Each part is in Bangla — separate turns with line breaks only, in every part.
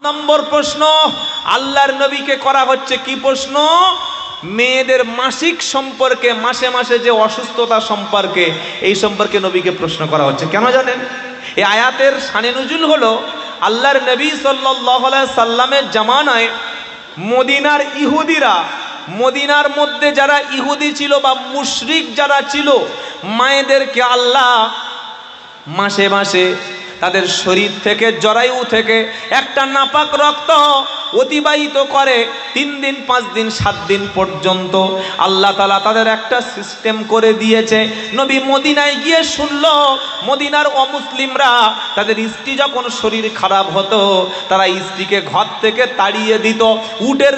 নম্বর প্রশ্ন আল্লাহর নবীকে করা হচ্ছে কি প্রশ্ন? মেয়েদের মাসিক সম্পর্কে, মাসে মাসে যে অসুস্থতা সম্পর্কে, এই সম্পর্কে নবীকে প্রশ্ন করা হচ্ছে। কেন জানেন? এই আয়াতের শানে নুজুল হলো আল্লাহর নবী সাল্লাল্লাহু আলাইহি সাল্লামের জামানায় মদিনার ইহুদিরা, মদিনার মধ্যে যারা ইহুদি ছিল বা মুশরিক যারা ছিল, মায়েদেরকে আল্লাহ মাসে মাসে তাদের শরীর থেকে, জরায়ু থেকে একটা নাপাক রক্ত অতিবাহিত করে 3 দিন 5 দিন 7 দিন পর্যন্ত। আল্লাহ তাআলা তাদের একটা সিস্টেম করে দিয়েছে। নবী মদিনায় গিয়ে শুনল, মদিনার অমুসলিমরা তাদের স্ত্রী যখন শরীর খারাপ হতো, তারা স্ত্রীকে ঘর থেকে তাড়িয়ে দিত, উটের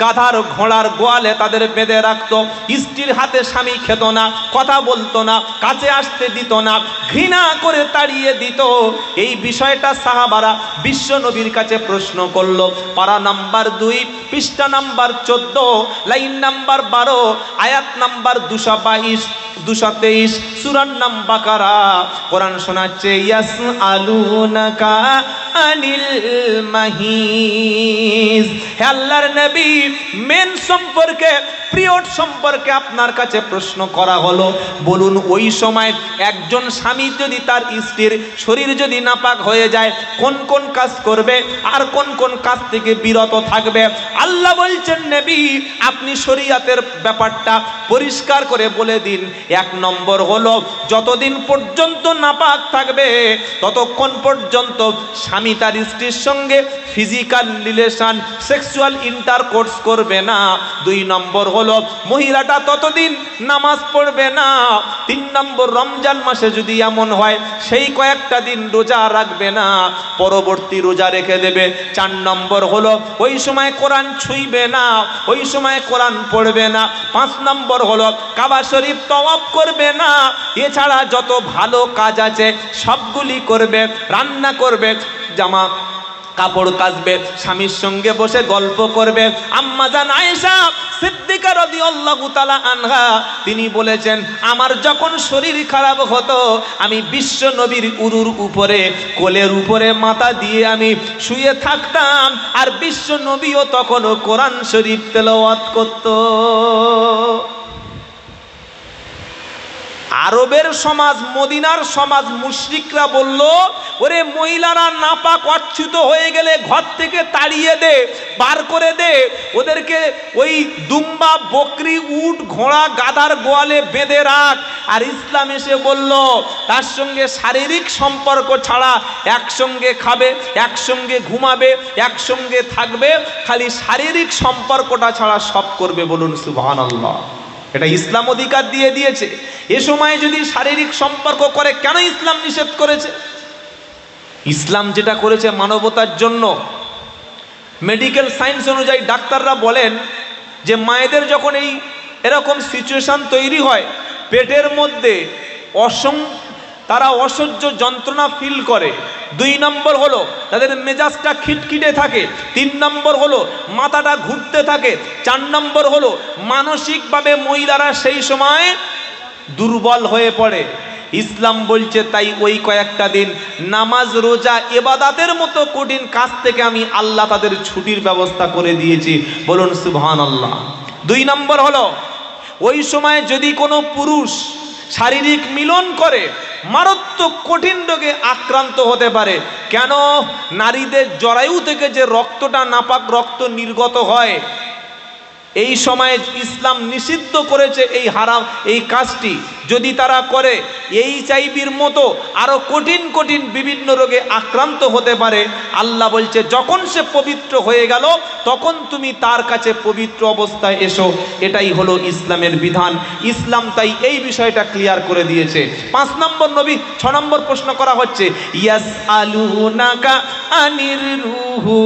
গাধার ঘোড়ার গোয়ালে তাদের বেঁধে রাখতো। স্ত্রীর হাতে স্বামী খেত না, কথা বলতো না, কাছে আসতে দিত না, ঘৃণা করে তাড়িয়ে দিত। এই বিষয়টা সাহাবারা বিশ্ব নবীর কাছে প্রশ্ন করলো। পারা নাম্বার 2, পৃষ্ঠা নাম্বার 14, লাইন নাম্বার 12, আয়াত নাম্বার 222 223, সূরা নাম বাকারা। কোরআন শোনাচ্ছে, ইয়াসআলুনাকা আনিল মাহিজ। হে আল্লাহর নবী, মেন সম্পর্কে, পিরিয়ড সম্পর্কে আপনার কাছে প্রশ্ন করা হলো। বলুন, ওই সময় একজন স্বামী যদি তার স্ত্রীর শরীর যদি নাপাক হয়ে যায়, কোন কোন কাজ করবে আর কোন কোন কাজ থেকে বিরত থাকবে? আল্লাহ বলছেন, নবী আপনি শরীয়তের ব্যাপারটা পরিষ্কার করে বলে দিন। 1 নম্বর হলো, যতদিন পর্যন্ত নাপাক থাকবে ততক্ষণ পর্যন্ত স্বামী তার স্ত্রীর সঙ্গে ফিজিক্যাল রিলেশন, সেক্সুয়াল ইন্টারকোর্স করবে না। 2 নম্বর হলো, মহিলাটা ততদিন নামাজ পড়বে না। 3 নম্বর, রমজান মাসে যদি এমন হয় সেই কয়েকটা দিন রোজা রাখবে না, পরবর্তী রোজা রেখে দেবে। 4 নম্বর হলো, ওই সময় কোরআন ছুঁইবে না, ওই সময় কোরআন পড়বে না। 5 নম্বর হলো, কাবা শরীফ তওয়াফ করবে না। এছাড়া যত ভালো কাজ আছে সবগুলি করবে, রান্না করবে, জামা কাপড় কাচবে, স্বামীর সঙ্গে বসে গল্প করবে। আম্মা জান আয়েশা সিদ্দিকা রাদিয়াল্লাহু তাআলা আনহা তিনি বলেছেন, আমার যখন শরীর খারাপ হতো আমি বিশ্ব নবীর উরুর উপরে, কোলের উপরে মাথা দিয়ে আমি শুয়ে থাকতাম, আর বিশ্ব নবীও তখনও কোরআন শরীফ তেলাওয়াত করত। আরবের সমাজ, মদিনার সমাজ, মুশরিকরা বলল, ওরে মহিলারা নাপাক অচ্যুত হয়ে গেলে ঘর থেকে তাড়িয়ে দে, বার করে দে, ওদেরকে ওই দুম্বা, বকরি, উট, ঘোড়া, গাধার গোয়ালে বেঁধে রাখ। আর ইসলাম এসে বলল, তার সঙ্গে শারীরিক সম্পর্ক ছাড়া একসঙ্গে খাবে, একসঙ্গে ঘুমাবে, একসঙ্গে থাকবে, খালি শারীরিক সম্পর্কটা ছাড়া সব করবে। বলুন সুবহানাল্লাহ। এটা ইসলাম অধিকার দিয়ে দিয়েছে। এ সময় যদি শারীরিক সম্পর্ক করে, কেন ইসলাম নিষেধ করেছে? ইসলাম যেটা করেছে মানবতার জন্য। মেডিকেল সায়েন্স অনুযায়ী ডাক্তাররা বলেন যে মায়েদের যখন এরকম সিচুয়েশন তৈরি হয়, পেটের মধ্যে তারা অসহ্য যন্ত্রণা ফিল করে। 2 নম্বর হলো, তাদের মেজাজটা খিটখিটে থাকে। 3 নম্বর হলো, মাথাটা ঘুরতে থাকে। 4 নম্বর হলো, মানসিকভাবে মহিলারা সেই সময় দুর্বল হয়ে পড়ে। ইসলাম বলছে তাই ওই কয়েকটা দিন নামাজ, রোজা, ইবাদতের মতো কঠিন কাজ থেকে আমি আল্লাহ তাদের ছুটির ব্যবস্থা করে দিয়েছি। বলুন সুবহানাল্লাহ। 2 নম্বর হলো, ওই সময় যদি কোনো পুরুষ শারীরিক মিলন করে মারাত্মক কঠিন রোগে আক্রান্ত হতে পারে। কেন? নারীদের জরায়ু থেকে যে রক্তটা, নাপাক রক্ত নির্গত হয়, এই সময় ইসলাম নিষিদ্ধ করেছে এই হারাম, এই কাজটি যদি তারা করে এইচআইভির মতো আরো কঠিন কঠিন বিভিন্ন রোগে আক্রান্ত হতে পারে। আল্লাহ বলছে, যখন সে পবিত্র হয়ে গেল তখন তুমি তার কাছে পবিত্র অবস্থায় এসো। এটাই হলো ইসলামের বিধান। ইসলাম তাই এই বিষয়টা ক্লিয়ার করে দিয়েছে। 5 নম্বর, নবী 6 নম্বর প্রশ্ন করা হচ্ছে, ইয়াসআলুনাকা আনির রূহু।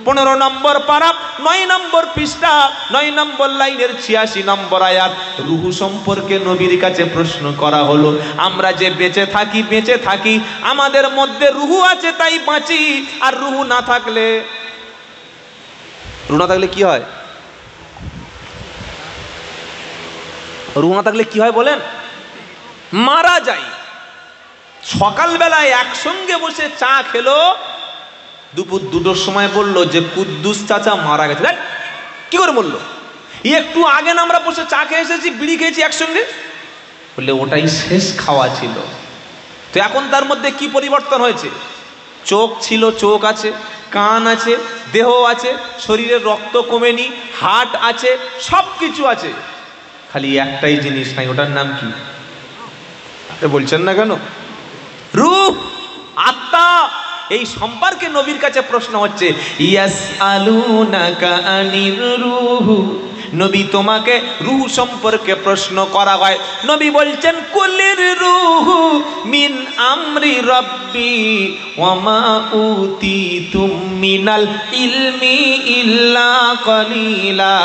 15 নম্বর পারা, 9 নম্বর পৃষ্ঠা, 9 নম্বর লাইনের 86 নম্বর আয়াত। রুহু সম্পর্কে নবীর কাছে প্রশ্ন করা হলো। আমরা যে বেঁচে থাকি আমাদের মধ্যে রুহু আছে তাই বাঁচি, আর রুহু না থাকলে কি হয়? রুহু না থাকলে কি হয় বলেন? মারা যায়। সকালবেলায় একসঙ্গে বসে চা খেলো, দুপুর 2টোর সময় বললো যে কুদ্দুস চাচা মারা গেছে। কি করে বললো? একটু আগে না আমরা বসে চা খেয়ে এসেছি, বিড়ি খেয়েছি একসঙ্গে। বললে ওটাই শেষ খাওয়া ছিল। তো এখন তার মধ্যে কি পরিবর্তন হয়েছে? চোখ ছিল, চোখ আছে, কান আছে, দেহ আছে, শরীরের রক্ত কমেনি, হার্ট আছে, সব কিছু আছে, খালি একটাই জিনিস নাই। ওটার নাম কি? বলছেন না কেন? রূহ, আত্মা। এই সম্পর্কে নবীর কাছে প্রশ্ন হচ্ছে, ইয়াসআলুনাকা আনির রূহ। নবী, তোমাকে রূহ সম্পর্কে প্রশ্ন করা হয়। নবী বলছেন, কুলির রূহ মিন আমরি রব্বি ওয়া মা উতিতুম মিনাল ইলমি ইল্লা কলিলা।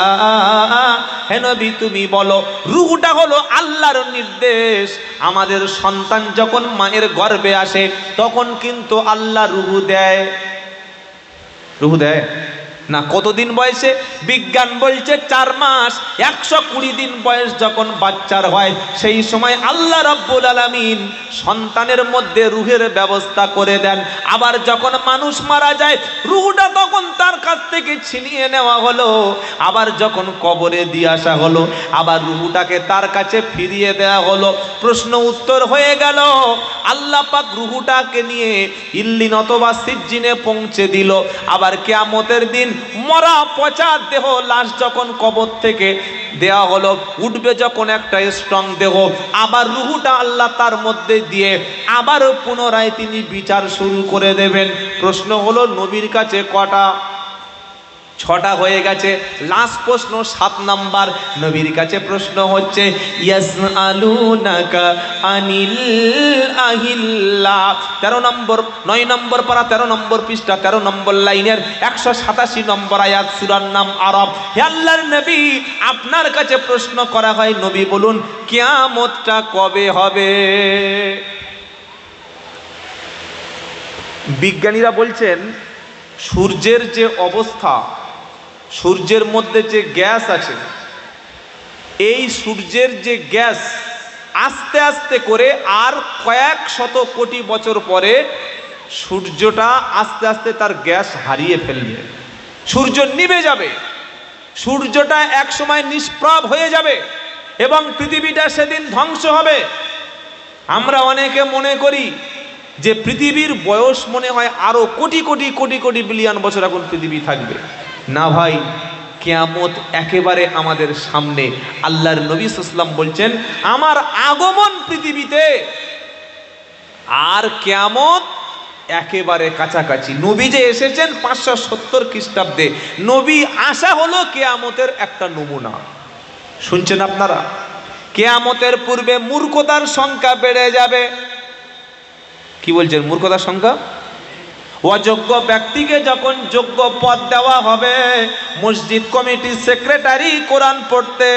হে নবী, তুমি বলো, রূহটা হলো আল্লাহর নির্দেশ। আমাদের সন্তান যখন মায়ের গর্ভে আসে তখন কিন্তু আল্লাহ রূহ দেয়। রূহ দেয় না। কতদিন বয়সে? বিজ্ঞান বলছে 4 মাস। 120 দিন বয়স যখন বাচ্চার হয়, সেই সময় আল্লাহ রাব্বুল আলামিন সন্তানের মধ্যে রূহের ব্যবস্থা করে দেন। আবার যখন মানুষ মারা যায়, রূহটা তখন তার কাছ থেকে ছিনিয়ে নেওয়া হলো। আবার যখন কবরে দিয়ে আসা হলো, আবার রূহটাকে তার কাছে ফিরিয়ে দেওয়া হলো। প্রশ্ন উত্তর হয়ে গেল। আল্লাহ পাক রূহটাকে নিয়ে ইল্লিন অথবা সিজ্জিনে পৌঁছে দিল। আবার কিয়ামতের দিন মরা পচা দেহ, লাশ যখন কবর থেকে দেয়া হলো, উঠবে যখন একটা স্ট্রং দেহ, আবার রূহটা আল্লাহ তার মধ্যে দিয়ে আবারও পুনরায় তিনি বিচার শুরু করে দেবেন। প্রশ্ন হলো, নবীর কাছে কটা? 6টা হয়ে গেছে। লাস্ট প্রশ্ন 7 নাম্বার। নবীর কাছে প্রশ্ন হচ্ছে, ইয়াসআলুনাকা আনিল আহিল্লাহ। 13 নম্বর, 9 নম্বর পারা, 13 নম্বর পৃষ্ঠা, 13 নম্বর লাইনের 187 নম্বর আয়াত, সূরার নাম আরব। হে আল্লাহর নবী, আপনার কাছে প্রশ্ন করা হয়, নবী বলুন, কিয়ামতটা কবে হবে? বিজ্ঞানীরা বলছেন, সূর্যের যে অবস্থা, সূর্যের মধ্যে যে গ্যাস আছে, এই সূর্যের যে গ্যাস আস্তে আস্তে করে আর কয়েক শত কোটি বছর পরে সূর্যটা আস্তে আস্তে তার গ্যাস হারিয়ে ফেলবে। সূর্য নিভে যাবে, সূর্যটা এক সময় নিষ্প্রভ হয়ে যাবে এবং পৃথিবীটা সেদিন ধ্বংস হবে। আমরা অনেকে মনে করি যে পৃথিবীর বয়স মনে হয় আরো কোটি কোটি কোটি কোটি বিলিয়ন বছর এখন পৃথিবী থাকবে। না ভাই, কিয়ামত একেবারে আমাদের সামনে। আল্লাহর নবী সাল্লাল্লাহু আলাইহি ওয়াসাল্লাম বলছেন, আমার আগমন পৃথিবীতে আর কিয়ামত একেবারে কাছাকাছি। নবী যে এসেছেন 570 খ্রিস্টাব্দে, নবী আসা হলো কিয়ামতের একটা নমুনা। শুনছেন আপনারা? কিয়ামতের পূর্বে মূর্খতার সংখ্যা বেড়ে যাবে। কি বলছেন? মূর্খতার সংখ্যা? অযোগ্য ব্যক্তিকে যখন যোগ্য পদ দেওয়া হবে, মসজিদ কমিটির সেক্রেটারি কোরআন পড়তে,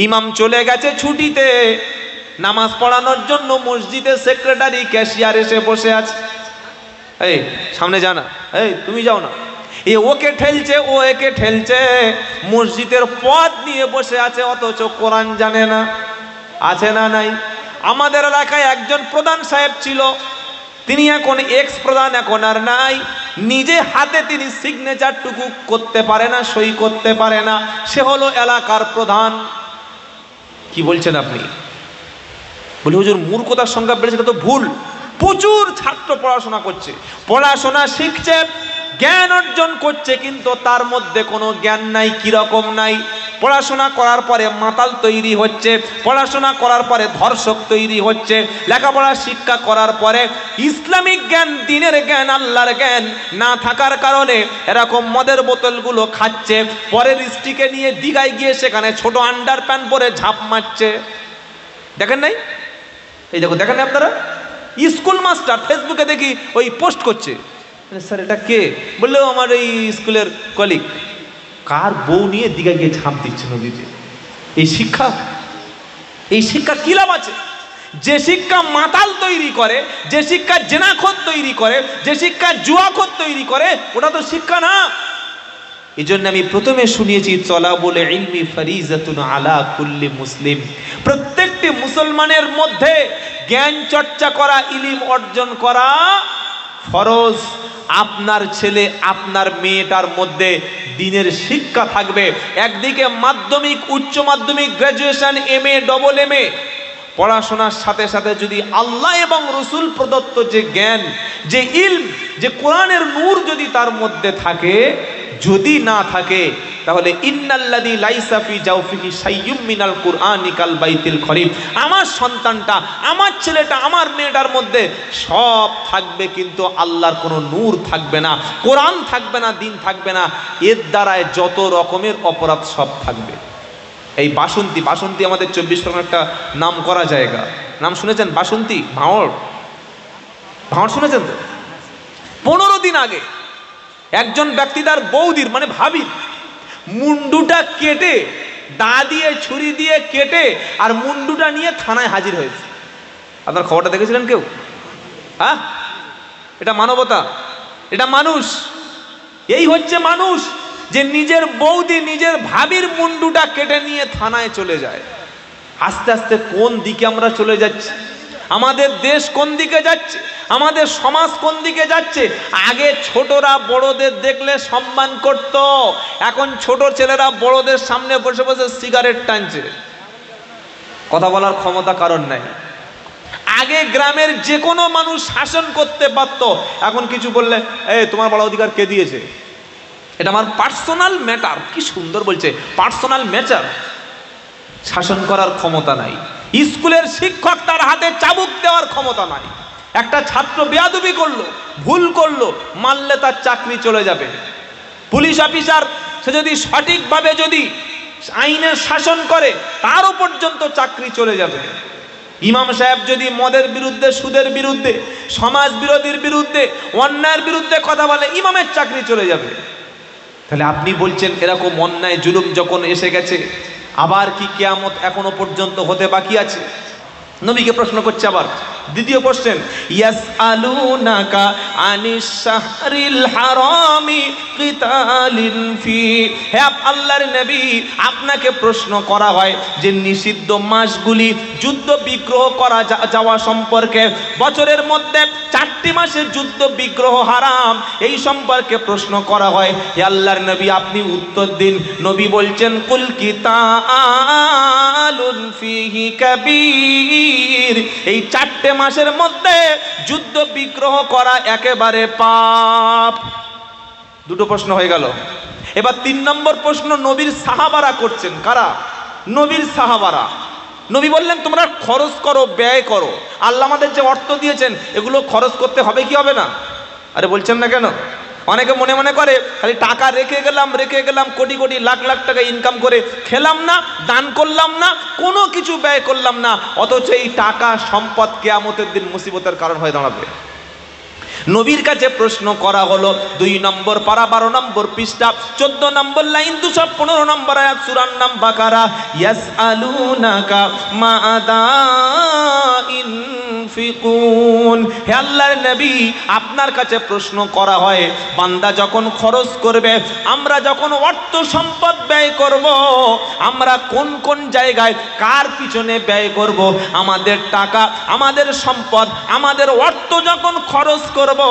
ইমাম চলে গেছে ছুটিতে, নামাজ পড়ানোর জন্য মসজিদের সেক্রেটারি ক্যাশিয়ার এসে বসে আছে। এই সামনে যা না, এই তুমি যাও না। এ ওকে ঠেলছে, ও একে ঠেলছে, মসজিদের পদ নিয়ে বসে আছে, অথচ কোরআন জানে না। আছে না নাই? আমাদের এলাকায় একজন প্রধান সাহেব ছিল, তিনি এখন এক্স প্রধান, এখন আর নাই। নিজে হাতে তিনি সিগনেচারটুকু করতে পারে না, সই করতে পারে না। সে হলো এলাকার প্রধান। কি বলছেন আপনি? বলি হুজুর, মূর্খতার সংখ্যা বেড়েছে, এটা তো ভুল। প্রচুর ছাত্র পড়াশোনা করছে, পড়াশোনা শিখছে, জ্ঞান অর্জন করছে, কিন্তু তার মধ্যে কোনো জ্ঞান নাই। কিরকম নাই? পড়াশোনা করার পরে মাতাল তৈরি হচ্ছে, পড়াশোনা করার পরে ধর্ষক তৈরি হচ্ছে, লেখাপড়া শিক্ষা করার পরে ইসলামিক জ্ঞান, দ্বীনের জ্ঞান, আল্লাহর জ্ঞান না থাকার কারণে এরকম মদের বোতলগুলো খাচ্ছে, পরের স্ত্রীকে নিয়ে দীঘায় গিয়ে সেখানে ছোট আন্ডার প্যান্ট পরে ঝাঁপ মারছে। দেখেন নাই? এই দেখো, দেখেন আপনারা, স্কুল মাস্টার ফেসবুকে দেখি ওই পোস্ট করছে, স্যার এটা কে? বললেও আমার এই স্কুলের কলিগ। কার বউ নিয়ে দিঘা গিয়ে ঝাঁপ দিচ্ছে নদীতে? এই শিক্ষা, এই শিক্ষা কি লাভ আছে? যে শিক্ষা মাতাল তৈরি করে, যে শিক্ষা জেনাখোর তৈরি করে, যে শিক্ষা জুয়াখোর তৈরি করে, ওটা তো শিক্ষা না। এই জন্য আমি প্রথমে শুনিয়েছি, তলাবুল ইলমি ফারিজাতুন আলা কুল্লি মুসলিম। প্রত্যেকটি মুসলমানের মধ্যে জ্ঞান চর্চা করা, ইলম অর্জন করা ফরজ আপনার ছেলে আপনার মেয়েটার মধ্যে দিনের শিক্ষা থাকবে। একদিকে মাধ্যমিক, উচ্চ মাধ্যমিক, গ্র্যাজুয়েশন, MA, ডবল MA পড়াশোনার সাথে সাথে যদি আল্লাহ এবং রসুল প্রদত্ত যে জ্ঞান, যে ইলম, যে কোরআনের নূর যদি তার মধ্যে থাকে, যদি না থাকে তাহলে ইন্নাল্লাযী লাইসা ফি জাওফিহি শাইয়্যুম মিনাল কুরআনি কাল বাইতিল খরিব, আমার সন্তানটা, আমার ছেলেটা, আমার মেয়েটার মধ্যে সব থাকবে কিন্তু আল্লাহর কোনো নূর থাকবে না, কোরআন থাকবে না, দিন থাকবে না। এর দ্বারায় যত রকমের অপরাধ সব থাকবে। এই বাসন্তী, বাসন্তী আমাদের 24 পরগনার একটা নাম করা জায়গা, নাম শুনেছেন? বাসন্তী, ভাঁড়, ভাঁড় শুনেছেন তো? 15 দিন আগে একজন ব্যক্তি তার বৌদির মানে ভাবির মুন্ডুটা কেটে, দা দিয়ে ছুরি দিয়ে কেটে আর মুন্ডুটা নিয়ে থানায় হাজির হয়েছে। আপনার খবরটা দেখেছিলেন কেউ? হ্যাঁ, এটা মানবতা, এটা মানুষ। এই হচ্ছে মানুষ, যে নিজের বৌদি, নিজের ভাবির মুন্ডুটা কেটে নিয়ে থানায় চলে যায়। আস্তে আস্তে কোন দিকে আমরা চলে যাচ্ছি? আমাদের দেশ কোন দিকে যাচ্ছে? আমাদের সমাজ কোন দিকে যাচ্ছে? আগে ছোটরা বড়দের দেখলে সম্মান করত, এখন ছোট ছেলেরা বড়দের সামনে বসে বসে সিগারেট টানছে, কথা বলার ক্ষমতা কারণ নাই। আগে গ্রামের যে কোনো মানুষ শাসন করতে পারত, এখন কিছু বললে এই তোমার বড় অধিকার কে দিয়েছে? এটা আমার পার্সোনাল ম্যাটার। কি সুন্দর বলছে, পার্সোনাল ম্যাটার। শাসন করার ক্ষমতা নাই। স্কুলের শিক্ষক তার হাতে চাবুক দেওয়ার ক্ষমতা নাই। একটা ছাত্র বেয়াদবি করলো, ভুল করলো, মারলে তার চাকরি চলে যাবে। পুলিশ অফিসার সে যদি সঠিকভাবে যদি আইনের শাসন করে, তারও পর্যন্ত চাকরি চলে যাবে। ইমাম সাহেব যদি মদের বিরুদ্ধে, সুদের বিরুদ্ধে, সমাজ বিরোধীর বিরুদ্ধে, অন্যায়ের বিরুদ্ধে কথা বলে, ইমামের চাকরি চলে যাবে। তাহলে আপনি বলছেন এরকম অন্যায় জুলুম যখন এসে গেছে, আবার কি কিয়ামত এখনো পর্যন্ত হতে বাকি আছে? নবীকে প্রশ্ন করছে আবার দ্বিতীয় কোশ্চেন, ইয়াসআলুনাকা আনিশ শাহরিল হারামি কিতালিন ফি। হে আল্লাহর নবী, আপনাকে প্রশ্ন করা হয় যে নিষিদ্ধ মাসগুলি যুদ্ধ বিগ্রহ করা যাওয়া সম্পর্কে। বছরের মধ্যে 4টি মাসে যুদ্ধ বিগ্রহ হারাম, এই সম্পর্কে প্রশ্ন করা হয়। হে আল্লাহর নবী, আপনি উত্তর দিন। নবী বলছেন কুল কিতালুন ফিহি কাবীর, এই 4টে মাসের মধ্যে যুদ্ধ বিগ্রহ করা একেবারে পাপ। দুটো প্রশ্ন হয়ে গেল। এবার 3 নম্বর প্রশ্ন নবীর সাহাবারা করছেন। কারা? নবীর সাহাবারা। নবী বললেন তোমরা খরচ করো, ব্যয় করো, আল্লাহ আমাদের যে অর্থ দিয়েছেন এগুলো খরচ করতে হবে কি হবে না? আরে বলছেন না কেন? অনেকে মনে মনে করে খালি টাকা রেখে গেলাম কোটি কোটি লাখ লাখ টাকা ইনকাম করে, খেলাম না, দান করলাম না, কোনো কিছু ব্যয় করলাম না, অথচ এই টাকা সম্পদ কিয়ামতের দিন মুসিবতের কারণ হয়ে দাঁড়াবে। নবীর কাছে প্রশ্ন করা হলো। 2 নম্বর পারা 12 নম্বর পৃষ্ঠা 14 নম্বর লাইন 215 নম্বর আয়াত সূরার নাম বাকারা। ইয়াসআলুনাকা মা'দা ইনফিকুন। হে আল্লাহর নবী, আপনার কাছে প্রশ্ন করা হয় বান্দা যখন খরচ করবে, আমরা যখন অর্থ সম্পদ ব্যয় করব, আমরা কোন কোন জায়গায় কার পিছনে ব্যয় করব? আমাদের টাকা, আমাদের সম্পদ, আমাদের অর্থ যখন খরচ করব,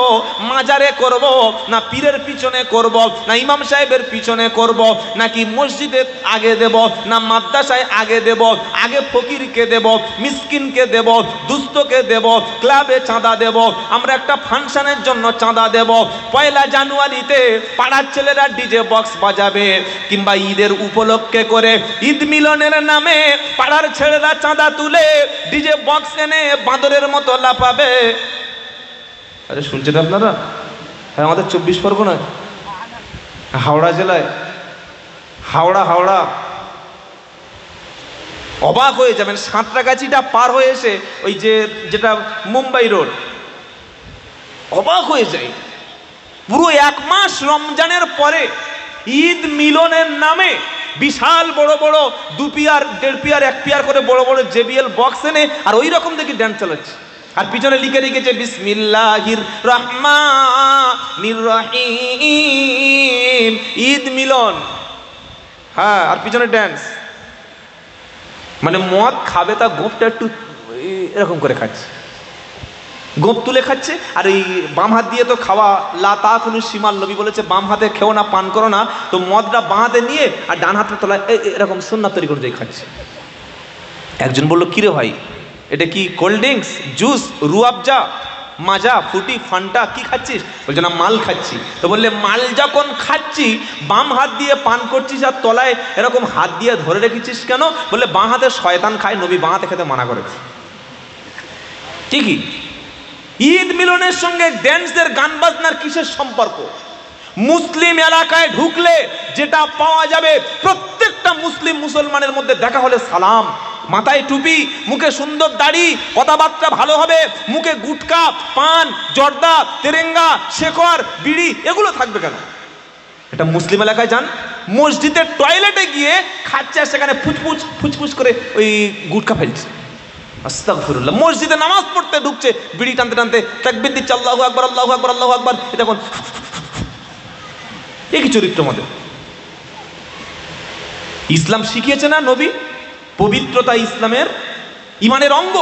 মাজারে করব না পীরের পিছনে করব না ইমাম সাহেবের পিছনে করব, নাকি মসজিদে আগে দেব না মাদ্রাসায় আগে দেব, আগে ফকিরকে দেব, মিসকিনকে দেব, দুস্থকে দেব, ক্লাবে চাঁদা দেব, আমরা একটা ফাংশনের জন্য চাঁদা দেব, 1 জানুয়ারিতে পাড়ার ছেলেরা ডিজে বক্স বাজাবে, কিংবা ঈদের উপলক্ষে করে ঈদ মিলনের নামে পাড়ার ছেলেরা চাঁদা তুলে ডিজে বক্স এনে বাঁদরের মতো লাফাবে। আরে শুনছেন আপনারা? হ্যাঁ, আমাদের 24 পরগনায়, হাওড়া জেলায়, হাওড়া অবাক হয়ে যাবেন। সাঁতরাগাছিটা পার হয়ে এসে ওই যেটা মুম্বাই রোড, অবাক হয়ে যায়। পুরো 1 মাস রমজানের পরে ঈদ মিলনের নামে বিশাল বড় বড় 2 পিয়ার 1.5 পিয়ার 1 পিয়ার করে বড় বড় JBL বক্স এনে আর ওই রকম দেখি ড্যান্স চালাচ্ছে, আর পিছনে লিখে রেখেছে বিসমিল্লাহির রহমানির রহিম, ঈদ মিলন। হ্যাঁ, আর পিছনে ড্যান্স। মানে মদ খাবে তা গোপটা একটু এরকম করে খাচ্ছে। গোপ তুলে খাচ্ছে। আর এই বাম হাত দিয়ে তো খাওয়া লা তা কোনো সীমাল, নবী বলেছে বাম হাতে খেও না, পান করো না। তো মদটা বাঁ হাতে নিয়ে আর ডান হাতে তোলায় এরকম সুন্নাত তৈরি করে খাচ্ছে। একজন বলল, কিরে ভাই এটা কি কোল্ড ড্রিঙ্কস, জুস, রুয়াবজা, মাজা, ফ্রুটি, ফান্টা কি খাচ্ছিস? বলছে না, মাল খাচ্ছি। তো বললে, মাল যখন খাচ্ছি বাম হাত দিয়ে পান করছিস আর তলায় এরকম হাত দিয়ে ধরে রেখেছিস কেন? বললে, বাঁ হাতে শয়তান খায়, নবী বাঁ হাতে খেতে মানা করেছে। ঠিকই। ঈদ মিলনের সঙ্গে ড্যান্সের, গান বাজনার কিসের সম্পর্ক? মুসলিম এলাকায় ঢুকলে যেটা পাওয়া যাবে, প্রত্যেকটা মুসলিম মুসলমানের মধ্যে দেখা হলে সালাম, মাথায় টুপি, মুখে সুন্দর দাড়ি, কথাবার্তা ভালো হবে, মুখে গুটকা, পান, জর্দা, তেরেঙ্গা, শেখর, বিড়ি এগুলো থাকবে কেন? এটা মুসলিম এলাকায় যান, মসজিদের টয়লেটে গিয়ে খাচ্ছে আর সেখানে ফুচফুচ ফুচফুচ করে ওই গুটকা ফেলছে। আস্তাগফিরুল্লাহ। মসজিদে নামাজ পড়তে ঢুকছে, বিড়ি টানতে টানতে তাকবীর দিচ্ছে, আল্লাহু আকবার, আল্লাহু আকবার, আল্লাহু আকবার। এটা কোন একই চরিত্র মধ্যে? ইসলাম শিখিয়েছে না নবী, পবিত্রতা ইসলামের ইমানের অঙ্গ।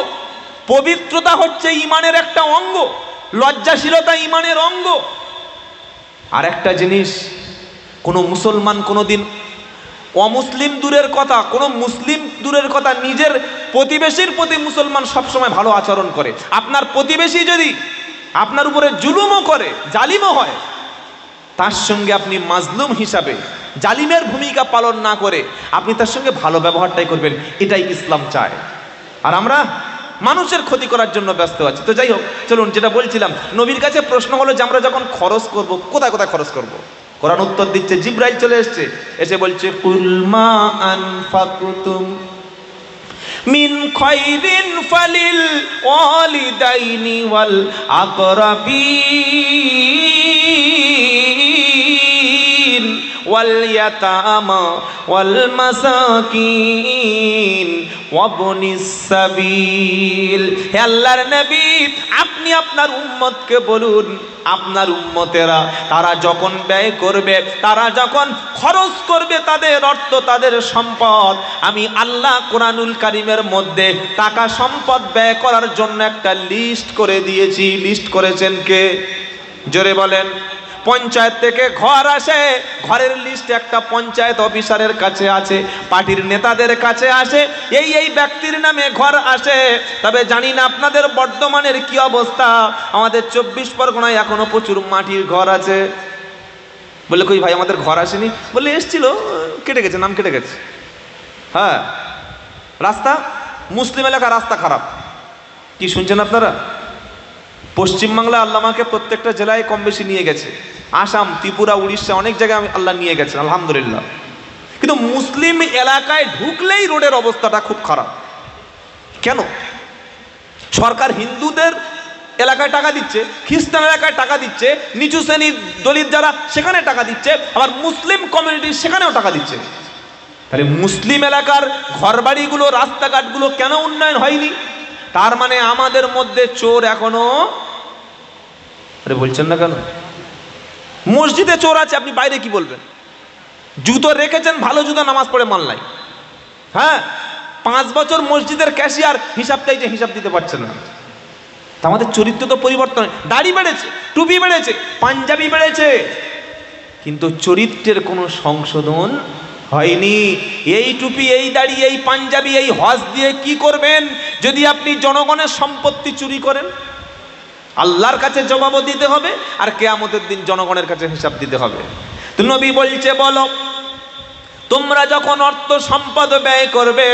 পবিত্রতা হচ্ছে ইমানের একটা অঙ্গ, লজ্জাশীলতা ইমানের অঙ্গ। আর একটা জিনিস, কোনো মুসলমান কোনোদিন অমুসলিম দূরের কথা, কোনো মুসলিম দূরের কথা, নিজের প্রতিবেশীর প্রতি মুসলমান সবসময় ভালো আচরণ করে। আপনার প্রতিবেশী যদি আপনার উপরে জুলুমও করে, জালিমও হয়, তার সঙ্গে আপনি মাজলুম হিসাবে জালিমের ভূমিকা পালন না করে আপনি তার সঙ্গে ভালো ব্যবহারটাই করবেন। এটাই ইসলাম চায়। আর আমরা মানুষের ক্ষতি করার জন্য ব্যস্ত আছি। তো যাই হোক, চলুন, যেটা বলছিলাম, নবীর কাছে প্রশ্ন হলো যে আমরা যখন খরচ করব, কোথায় কোথায় খরচ করব? কোরআন উত্তর দিচ্ছে, জিবরাইল চলে এসছে, এসে বলছে, কুল মা আনফাকতুম মিন খায়রিন ফালিল ওয়ালিদাইনি ওয়াল আকরাবিন ওয়াল ইয়াতামা ওয়াল মাসাকিন ওয়াবনিস সাবিল। হে আল্লাহর নবী, আপনি আপনার উম্মতকে বলুন, আপনার উম্মতেরা তারা যখন ব্যয় করবে, তারা যখন খরচ করবে তাদের অর্থ, তাদের সম্পদ, আমি আল্লাহ কোরআনুল কারীমের মধ্যে টাকা সম্পদ ব্যয় করার জন্য একটা লিস্ট করে দিয়েছি। লিস্ট করেছেন কে? জোরে বলেন। পঞ্চায়েত থেকে ঘর আসে, ঘরের লিস্ট একটা পঞ্চায়েত অফিসারের কাছে আছে, পার্টির নেতাদের কাছে আসে, এই এই ব্যক্তির নামে ঘর আসে। তবে জানি না আপনাদের বর্ধমানের কি অবস্থা, আমাদের 24 পরগনায় এখনো প্রচুর মাটির ঘর আছে। বলে, কই ভাই আমাদের ঘর আসেনি? বলে, এসছিল, কেটে গেছে, নাম কেটে গেছে। হ্যাঁ, রাস্তা, মুসলিম এলাকা রাস্তা খারাপ। কি শুনছেন আপনারা? পশ্চিমবাংলা আল্লাহ আমাকে প্রত্যেকটা জেলায় কম বেশি নিয়ে গেছে, আসাম, ত্রিপুরা, উড়িষ্যা, অনেক জায়গায় আমি আল্লাহ নিয়ে গেছেন, আলহামদুলিল্লাহ। কিন্তু মুসলিম এলাকায় ঢুকলেই রোডের অবস্থাটা খুব খারাপ। কেন? সরকার হিন্দুদের এলাকায় টাকা দিচ্ছে, খ্রিস্টান এলাকায় টাকা দিচ্ছে, নিচু শ্রেণীর দলিত যারা সেখানে টাকা দিচ্ছে, আবার মুসলিম কমিউনিটি সেখানেও টাকা দিচ্ছে। তাহলে মুসলিম এলাকার ঘরবাড়িগুলো, রাস্তাঘাটগুলো কেন উন্নয়ন হয়নি? তার মানে আমাদের মধ্যে চোর এখনো, আরে বলছেন না কেন? মসজিদে চোর আছে, আপনি বাইরে কি বলবেন? জুতো রেখেছেন, ভালো জুতো, নামাজ পড়ে মাল নাই। হ্যাঁ, 5 বছর মসজিদের ক্যাশিয়ার, হিসাব চাইছে, হিসাব দিতে পারছে না। তা আমাদের চরিত্র তো পরিবর্তন। দাড়ি বেড়েছে, টুপি বেড়েছে, পাঞ্জাবি বেড়েছে, কিন্তু চরিত্রের কোনো সংশোধন হয়নি। এই টুপি, এই দাড়ি, এই পাঞ্জাবি, এই হজ দিয়ে কি করবেন যদি আপনি জনগণের সম্পত্তি চুরি করেন? আল্লাহর কাছে জবাব দিতে হবে, আর কিয়ামতের দিন জনগণের কাছে হিসাব দিতে হবে। তো নবী বলছে, বলো তোমরা যখন অর্থ সম্পদ ব্যয় করবে,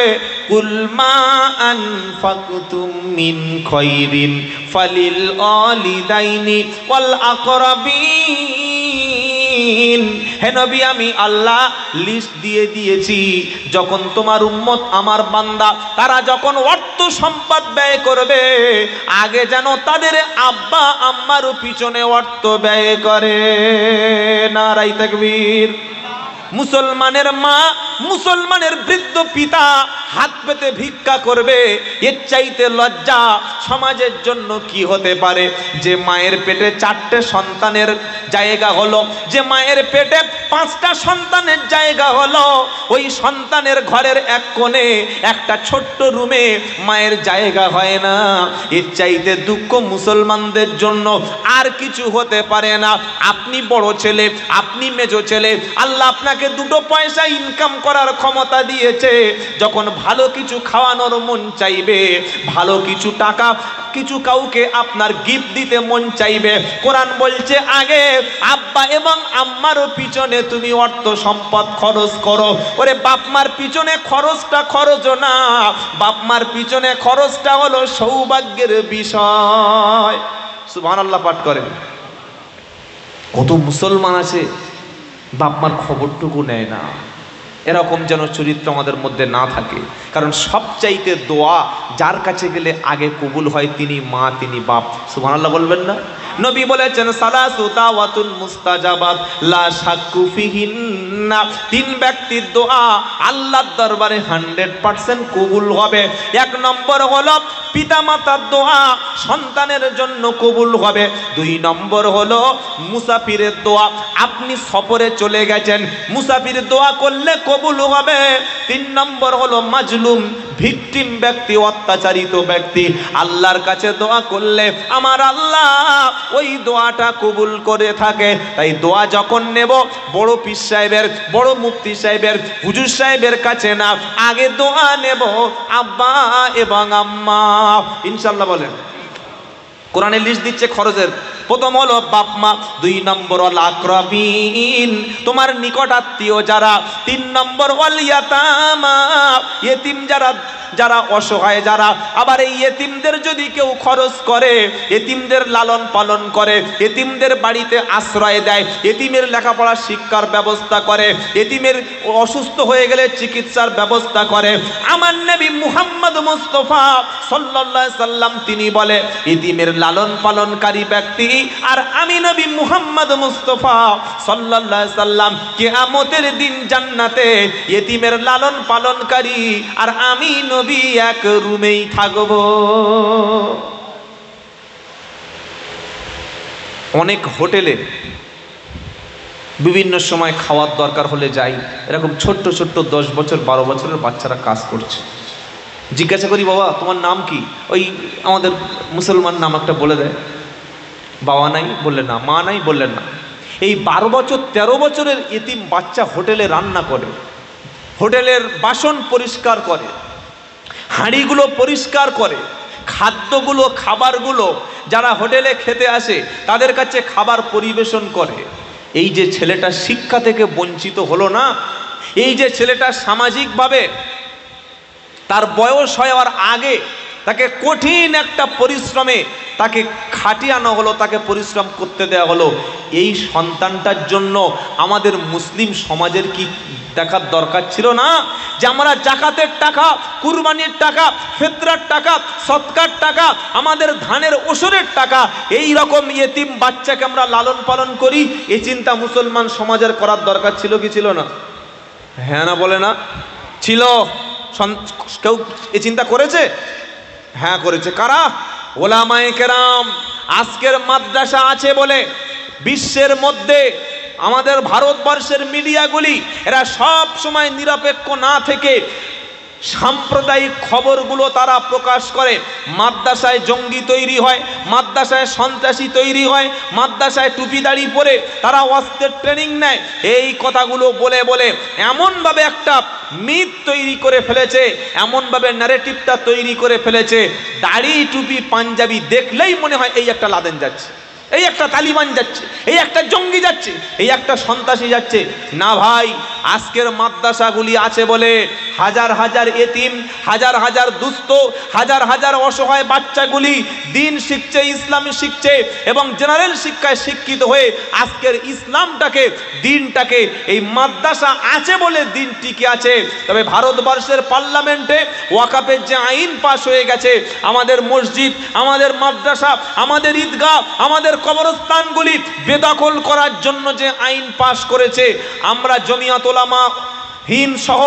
কুল মা আনফাকতুম মিন খায়রিন ফালিল ওয়ালিদাইনি ওয়াল আকরাবিন। হে নবী, আমি আল্লাহ লিস্ট দিয়ে দিয়েছি, যখন তোমার উম্মত, আমার বান্দা, তারা যখন অর্থ সম্পদ ব্যয় করবে, আগে যেন তাদের আব্বা আম্মার পিছনে অর্থ ব্যয় করে। নারায়ে তাকবীর। মুসলমানের মা, মুসলমানের বৃদ্ধ পিতা হাত পেতে ভিক্ষা করবে, এর চাইতে লজ্জা সমাজের জন্য কি হতে পারে? যে মায়ের পেটে 4টে সন্তানের জায়গা হলো, যে মায়ের পেটে 5টা সন্তানের জায়গা হলো, ওই সন্তানের ঘরের এক কোণে একটা ছোট্ট রুমে মায়ের জায়গা হয় না। এর চাইতে দুঃখ মুসলমানদের জন্য আর কিছু হতে পারে না। আপনি বড় ছেলে, আপনি মেজো ছেলে, আল্লাহ আপনাকে 2 পয়সা ইনকাম করার ক্ষমতা দিয়েছে। যখন ভালো কিছু খাওয়ানোর মন চাইবে, ভালো কিছু টাকা কিছু কাউকে আপনার গিফট দিতে মন চাইবে, কোরআন বলছে আগে আব্বা এবং আম্মারও পিছনে তুমি অর্থ সম্পদ খরচ করো। ওরে বাপমার পিছনে খরচটা খরচ না, বাপমার পিছনে খরচটা হলো সৌভাগ্যের বিষয়। সুবহানাল্লাহ পাঠ করেন। কত মুসলমান আছে বাপমার খবরটুকু নেয় না। এরকম যেন চরিত্র আমাদের মধ্যে না থাকে। কারণ সবচাইতে দোয়া যার কাছে গেলে আগে কবুল হয় তিনি মা, তিনি বাপ। সুবহানাল্লাহ বলবেন না? নবী বলেছেন সালাসু দাওয়াতুন মুস্তাজাবাত লা শাক্কু ফিহিন্না, 3 ব্যক্তির দোয়া আল্লাহর দরবারে 100% কবুল হবে। 1 নম্বর হলো পিতামাতার দোয়া সন্তানের জন্য কবুল হবে। 2 নম্বর হলো মুসাফিরের দোয়া, আপনি সফরে চলে গেছেন, মুসাফির দোয়া করলে কবুল হবে। 3 নম্বর হলো মাজলুম, ভিকটিম ব্যক্তি, অত্যাচারিত ব্যক্তি, আল্লাহর কাছে দোয়া করলে আমার আল্লাহ ওই দোয়াটা কবুল করে থাকে। তাই দোয়া যখন নেব বড় পীর সাহেবের, বড় মুফতি সাহেবের, হুজুর সাহেবের কাছে না, আগে দোয়া নেব আব্বা এবং আম্মা। ইনশাআল্লাহ বলেন। কোরআনে লিস্ট দিচ্ছে খরচের। প্রথম হলো বাপ মা, 2 নম্বর হল আকরাবিন, তোমার নিকট আত্মীয় যারা, 3 নম্বর ওয়াল ইয়াতামা, ইতিম যারা, যারা অসহায় যারা। আবার এই ইতিমদের যদি কেউ খরচ করে, ইতিমদের লালন পালন করে, ইতিমদের বাড়িতে আশ্রয় দেয়, ইতিমের লেখাপড়া শিক্ষার ব্যবস্থা করে, ইতিমের অসুস্থ হয়ে গেলে চিকিৎসার ব্যবস্থা করে, আমার নবী মুহাম্মদ মুস্তাফা সাল্লাল্লাহু আলাইহি সাল্লাম তিনি বলে ইতিমের লালন পালনকারী ব্যক্তি আর আমি নবী মুহাম্মদ মুস্তাফা সাল্লাল্লাহু আলাইহি সাল্লাম কিয়ামতের দিন জান্নাতে ইতিমের লালন পালনকারী আর আমি নবী এক রুমেই থাকব। অনেক হোটেলে বিভিন্ন সময় খাওয়ার দরকার হলে যাই, এরকম ছোট্ট ছোট্ট 10 বছর 12 বছরের বাচ্চারা কাজ করছে। জিজ্ঞাসা করি বাবা তোমার নাম কি? ওই আমাদের মুসলমান নাম একটা বলে দেয়। বাবা নাই বললেন না, মা নাই বললেন না। এই 12 বছর 13 বছরের এতিম বাচ্চা হোটেলে রান্না করে, হোটেলের বাসন পরিষ্কার করে, হাঁড়িগুলো পরিষ্কার করে, খাদ্যগুলো খাবারগুলো যারা হোটেলে খেতে আসে তাদের কাছে খাবার পরিবেশন করে। এই যে ছেলেটা শিক্ষা থেকে বঞ্চিত হলো না, এই যে ছেলেটা সামাজিকভাবে তার বয়স হওয়ার আগে তাকে কঠিন একটা পরিশ্রমে তাকে খাটিয়ানো হলো, তাকে পরিশ্রম করতে দেওয়া হলো, এই সন্তানটার জন্য আমাদের মুসলিম সমাজের কি দেখার দরকার ছিল না যে আমরা জাকাতের টাকা, কুরবানির টাকা, ফিতরার টাকা, সদকার টাকা, আমাদের ধানের ওসরের টাকা, এই রকম ইতিম বাচ্চাকে আমরা লালন পালন করি? এই চিন্তা মুসলমান সমাজের করার দরকার ছিল কি ছিল না? হ্যাঁ না বলে না? ছিল। কেউ এই চিন্তা করেছে? হ্যাঁ করেছে। কারা? ওলামায়ে কেরাম। আজকের মাদ্রাসা আছে বলে বিশ্বের মধ্যে আমাদের ভারতবর্ষের মিডিয়াগুলি এরা সব সময় নিরপেক্ষ না থেকে সাম্প্রদায়িক খবরগুলো তারা প্রকাশ করে। মাদ্রাসায় জঙ্গি তৈরি হয়, মাদ্রাসায় সন্ত্রাসী তৈরি হয়, মাদ্রাসায় টুপি দাড়ি পরে তারা অস্ত্রের ট্রেনিং নেয়, এই কথাগুলো বলে বলে এমনভাবে একটা মিথ তৈরি করে ফেলেছে, এমনভাবে ন্যারেটিভটা তৈরি করে ফেলেছে, দাড়ি টুপি পাঞ্জাবি দেখলেই মনে হয় এই একটা লাদেন যাচ্ছে, এই একটা তালিবান যাচ্ছে, এই একটা জঙ্গি যাচ্ছে, এই একটা সন্ত্রাসী যাচ্ছে। না ভাই, আজকের মাদ্রাসাগুলি আছে বলে হাজার হাজার এতিম, হাজার হাজার দুস্থ, হাজার হাজার অসহায় বাচ্চাগুলি দিন শিখছে, ইসলাম শিখছে এবং জেনারেল শিক্ষায় শিক্ষিত হয়ে আজকের ইসলামটাকে, দিনটাকে, এই মাদ্রাসা আছে বলে দিন টিকে আছে। তবে ভারতবর্ষের পার্লামেন্টে ওয়াকাফের যে আইন পাশ হয়ে গেছে, আমাদের মসজিদ, আমাদের মাদ্রাসা, আমাদের ঈদগাহ, আমাদের কবরস্থানগুলি বেদখল করার জন্য যে আইন পাশ করেছে, আমরা জমিয়াত উলামা হিন সহ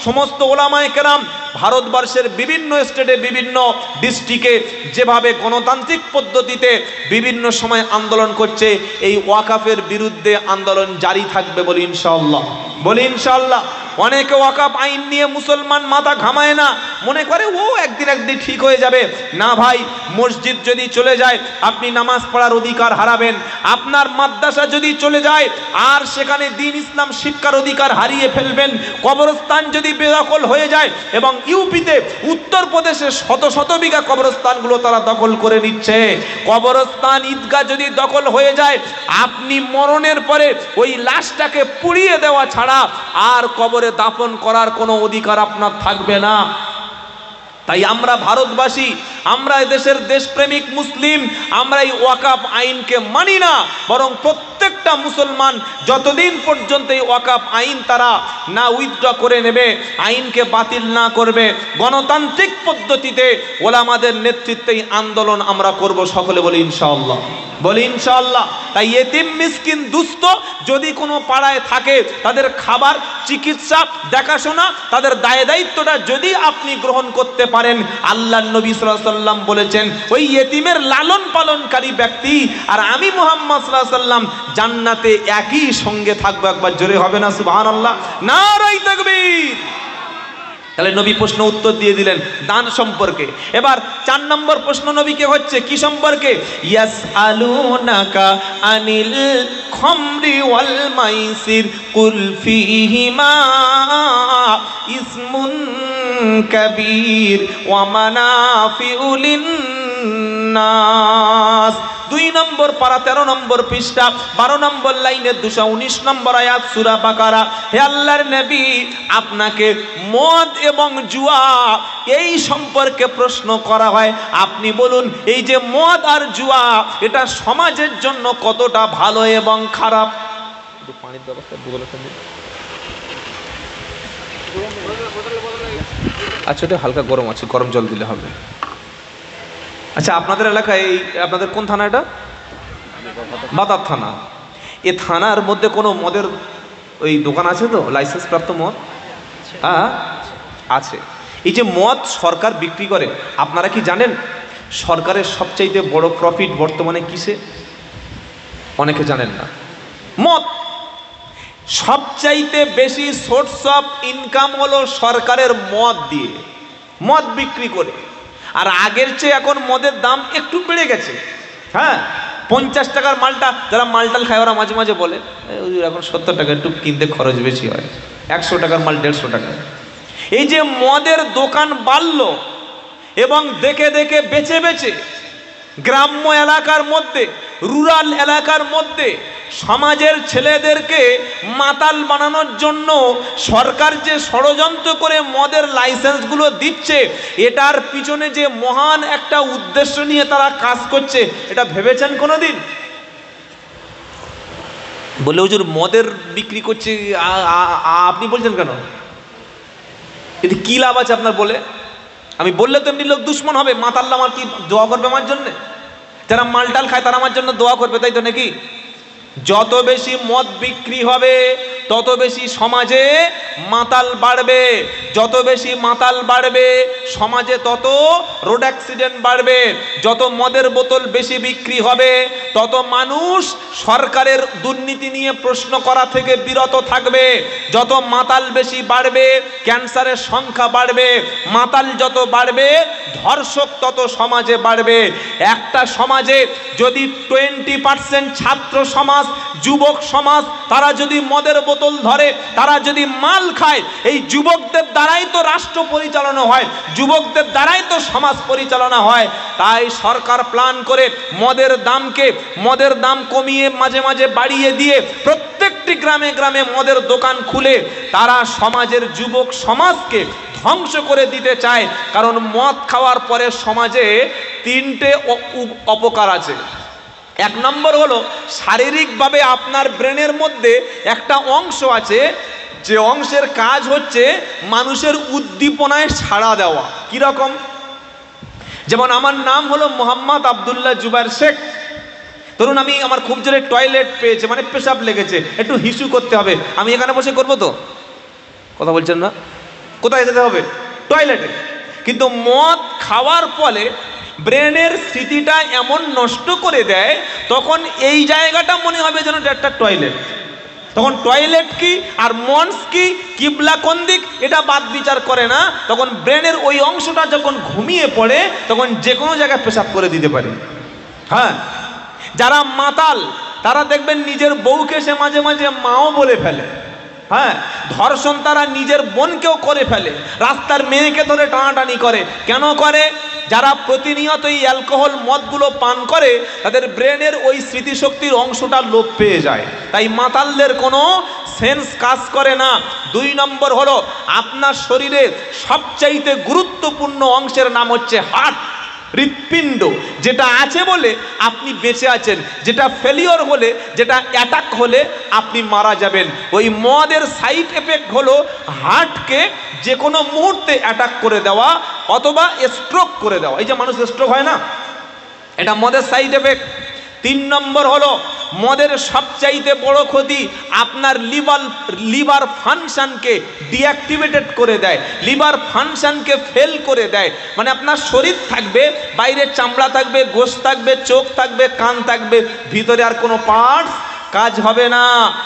সমস্ত ওলামায়ে কেরাম ভারতবর্ষের বিভিন্ন স্টেটে বিভিন্ন ডিস্ট্রিক্টে যেভাবে গণতান্ত্রিক পদ্ধতিতে বিভিন্ন সময় আন্দোলন করছে, এই ওয়াকাফের বিরুদ্ধে আন্দোলন জারি থাকবে বলি ইনশাআল্লাহ, বলি ইনশাআল্লাহ। অনেকে ওয়াকাফ আইন নিয়ে মুসলমান মাথা ঘামায় না, মনে করে ও একদিন ঠিক হয়ে যাবে। না ভাই, মসজিদ যদি চলে যায় আপনি নামাজ পড়ার অধিকার হারাবেন। আপনার মাদ্রাসা যদি চলে যায় আর সেখানে দ্বীন ইসলাম শিক্ষার অধিকার হারিয়ে ফেলবেন। কবরস্থান যদি বেদখল হয়ে যায়, এবং ইউপিতে উত্তরপ্রদেশে শত শত বিঘা কবরস্থানগুলো তারা দখল করে নিচ্ছে। কবরস্থান ঈদগাহ যদি দখল হয়ে যায়, আপনি মরণের পরে ওই লাশটাকে পুড়িয়ে দেওয়া ছাড়া আর কবরে দাফন করার কোনো অধিকার আপনার থাকবে না। তাই আমরা ভারতবাসী, আমরা এদেশের দেশপ্রেমিক মুসলিম, আমরা এই ওয়াকাফ আইনকে মানি না, বরং প্রত্যেকটা মুসলমান যতদিন পর্যন্ত এই ওয়াকাফ আইন তারা না উইথড্র করে নেবে, আইনকে বাতিল না করবে, গণতান্ত্রিক পদ্ধতিতে ওলামাদের নেতৃত্বে আন্দোলন আমরা করব। সকলে বলি ইনশাআল্লাহ, বলি ইনশাআল্লাহ। তাই এতিম মিসকিন দুস্থ যদি কোনো পাড়ায় থাকে, তাদের খাবার, চিকিৎসা, দেখাশোনা, তাদের দায় দায়িত্বটা যদি আপনি গ্রহণ করতে পারেন, আল্লাহর নবী সাল্লাল্লাহু আলাইহি ওয়াসাল্লাম বলেছেন ওই এতিমের লালন পালনকারী ব্যক্তি আর আমি মুহাম্মদ সাল্লাল্লাহু আলাইহি ওয়াসাল্লাম জান্নাতে একই সঙ্গে থাকবো। একবার জোরে হবে না সুবহানাল্লাহ, নারায়ে তাকবীর। তাহলে নবী প্রশ্ন উত্তর দিয়ে দিলেন দান সম্পর্কে। এবার 4 নম্বর প্রশ্ন নবীকে হচ্ছে কি সম্পর্কে? ইয়াসআলুনাকা আনিল খামরি ওয়াল মাইসির কুল ফীহিমা ইসমুন কাবীর ওয়া মানাফিউ লিন-নাস। 2 নম্বর পারা 13 নম্বর পৃষ্ঠা 12 নম্বর লাইনে 219 নম্বর আয়াত সূরা বাকারা। হে আল্লাহর নবী, আপনাকে মদ এবং জুয়া এই সম্পর্কে প্রশ্ন করা হয়, আপনি বলুন এই যে মদ আর জুয়া এটা সমাজের জন্য কতটা ভালো এবং খারাপ? পানির ব্যবস্থা আচ্ছা, এটা হালকা গরম আছে, গরম জল দিলে হবে। আচ্ছা, আপনাদের এলাকায় এই আপনাদের কোন থানা এটা? বাতার থানা। এ থানার মধ্যে কোনো মদের ওই দোকান আছে তো, লাইসেন্স প্রাপ্ত মদ? হ্যাঁ আছে। এই যে মদ সরকার বিক্রি করে, আপনারা কি জানেন সরকারের সবচাইতে বড় প্রফিট বর্তমানে কিসে? অনেকে জানেন না। মদ সবচাইতে বেশি সোর্স অফ ইনকাম হলো সরকারের মদ দিয়ে, মদ বিক্রি করে। আর আগের চেয়ে এখন মদের দাম একটু বেড়ে গেছে। হ্যাঁ, 50 টাকার মালটা, যারা মালটাল খায় ওরা মাঝে মাঝে বলে এখন 70 টাকা, একটু কিনতে খরচ বেশি হয়। 100 টাকার মাল 150 টাকা। এই যে মদের দোকান বাড়লো এবং দেখে দেখে বেচে বেচে গ্রাম্য এলাকার মধ্যে, রুরাল এলাকার মধ্যে সমাজের ছেলেদেরকে মাতাল বানানোর জন্য সরকার যে ষড়যন্ত্র করে মদের লাইসেন্সগুলো দিচ্ছে, এটার পিছনে যে মহান একটা উদ্দেশ্য নিয়ে তারা কাজ করছে, এটা ভেবেছেন কোনোদিন? বলে হুজুর মদের বিক্রি করছে, আপনি বলছেন কেন? এতে কি লাভ আছে আপনার বলে? আমি বললে তো এমনি লোক দুশ্মন হবে, মাতাল্লা আমার কি দোয়া করবে আমার জন্যে? যারা মালটাল খায় তারা আমার জন্য দোয়া করবে, তাই তো নাকি? যত বেশি মদ বিক্রি হবে তত বেশি সমাজে মাতাল বাড়বে, যত বেশি মাতাল বাড়বে সমাজে তত রোড অ্যাক্সিডেন্ট বাড়বে, যত মদের বোতল বেশি বিক্রি হবে তত মানুষ সরকারের দুর্নীতি নিয়ে প্রশ্ন করা থেকে বিরত থাকবে, যত মাতাল বেশি বাড়বে ক্যান্সারের সংখ্যা বাড়বে, মাতাল যত বাড়বে ধর্ষক তত সমাজে বাড়বে। একটা সমাজে যদি 20% ছাত্র সমাজ, যুবক সমাজ তারা যদি মদের বোতল ধরে, তারা যদি মাল খায়, এই যুবকদের দ্বারাই তো রাষ্ট্র পরিচালনা হয়, যুবকদের দ্বারাই তো সমাজ পরিচালনা হয়। তাই সরকার প্ল্যান করে মদের দাম কমিয়ে মাঝে মাঝে বাড়িয়ে দিয়ে প্রত্যেকটি গ্রামে গ্রামে মদের দোকান খুলে তারা সমাজের যুবক সমাজকে ধ্বংস করে দিতে চায়। কারণ মদ খাওয়ার পরে সমাজে 3টে অপকার আছে। 1 নম্বর হলো শারীরিকভাবে আপনার ব্রেনের মধ্যে একটা অংশ আছে, যে অংশের কাজ হচ্ছে মানুষের উদ্দীপনায় সাড়া দেওয়া। কিরকম? যেমন আমার নাম হলো মোহাম্মদ আব্দুল্লাহ জুবাইর শেখ। ধরুন আমার খুব জোরে টয়লেট পেয়েছে, মানে পেশাব লেগেছে, একটু হিসু করতে হবে, আমি এখানে বসে করবো তো? কথা বলছেন না? কোথায় যেতে হবে? টয়লেটে। কিন্তু মদ খাওয়ার ফলে ব্রেনের স্মৃতিটা এমন নষ্ট করে দেয়, তখন এই জায়গাটা মনে হবে যেন এটা একটা টয়লেট। তখন টয়লেট কি আর মনস কি, কিবলা কোন দিক, এটা বাদ বিচার করে না। তখন ব্রেনের ওই অংশটা যখন ঘুমিয়ে পড়ে, তখন যে কোনো জায়গায় পেশাব করে দিতে পারে। হ্যাঁ, যারা মাতাল তারা দেখবেন নিজের বউকে সে মাঝে মাঝে মাও বলে ফেলে। হ্যাঁ, ধর্ষণ তারা নিজের বোনকেও করে ফেলে, রাস্তার মেয়েকে ধরে টানাটানি করে। কেন করে? যারা প্রতিনিয়ত এই অ্যালকোহল মদগুলো পান করে, তাদের ব্রেনের ওই স্মৃতিশক্তির অংশটা লোপ পেয়ে যায়। তাই মাতালদের কোনো সেন্স কাজ করে না। 2 নম্বর হলো, আপনার শরীরে সবচাইতে গুরুত্বপূর্ণ অংশের নাম হচ্ছে হার্ট, হৃৎপিণ্ড। যেটা আছে বলে আপনি বেঁচে আছেন, যেটা ফেলিওর হলে, যেটা অ্যাটাক হলে আপনি মারা যাবেন। ওই মদের সাইড এফেক্ট হলো হার্টকে যে কোনো মুহূর্তে অ্যাটাক করে দেওয়া অথবা স্ট্রোক করে দেওয়া। এই যে মানুষ স্ট্রোক হয় না, এটা মদের সাইড এফেক্ট। 3 নম্বর হলো, মদের সবচাইতে বড় ক্ষতি আপনার লিভার ফাংশনকে ডিঅ্যাক্টিভেটেড করে দেয়, লিভার ফাংশনকে ফেল করে দেয়। মানে আপনার শরীর থাকবে, বাইরে চামড়া থাকবে, গোশত থাকবে, চোখ থাকবে, কান থাকবে, ভিতরে আর কোনো পার্টস কাজ হবে না।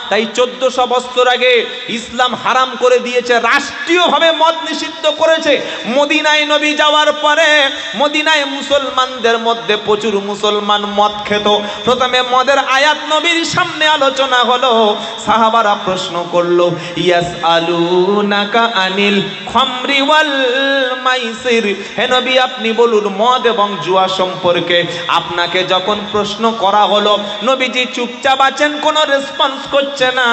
তাই 1400 বছর আগে ইসলাম হারাম করে দিয়েছে, রাষ্ট্রীয়ভাবে মদ নিষিদ্ধ করেছে। মদিনায় নবী যাওয়ার পরে মদিনায় মুসলমানদের মধ্যে প্রচুর মুসলমান মদ খেত। প্রথমে মদের আয়াত নবীর সামনে আলোচনা হলো, সাহাবারা প্রশ্ন করলো, ইয়াসআলুনাকা আনিল খামরি ওয়াল মাইসির, হে নবী আপনি বলুন মদ এবং জুয়া সম্পর্কে। আপনাকে যখন প্রশ্ন করা হলো, নবীজি চুপচাপ আছেন, কোনো রেসপন্স করছে না।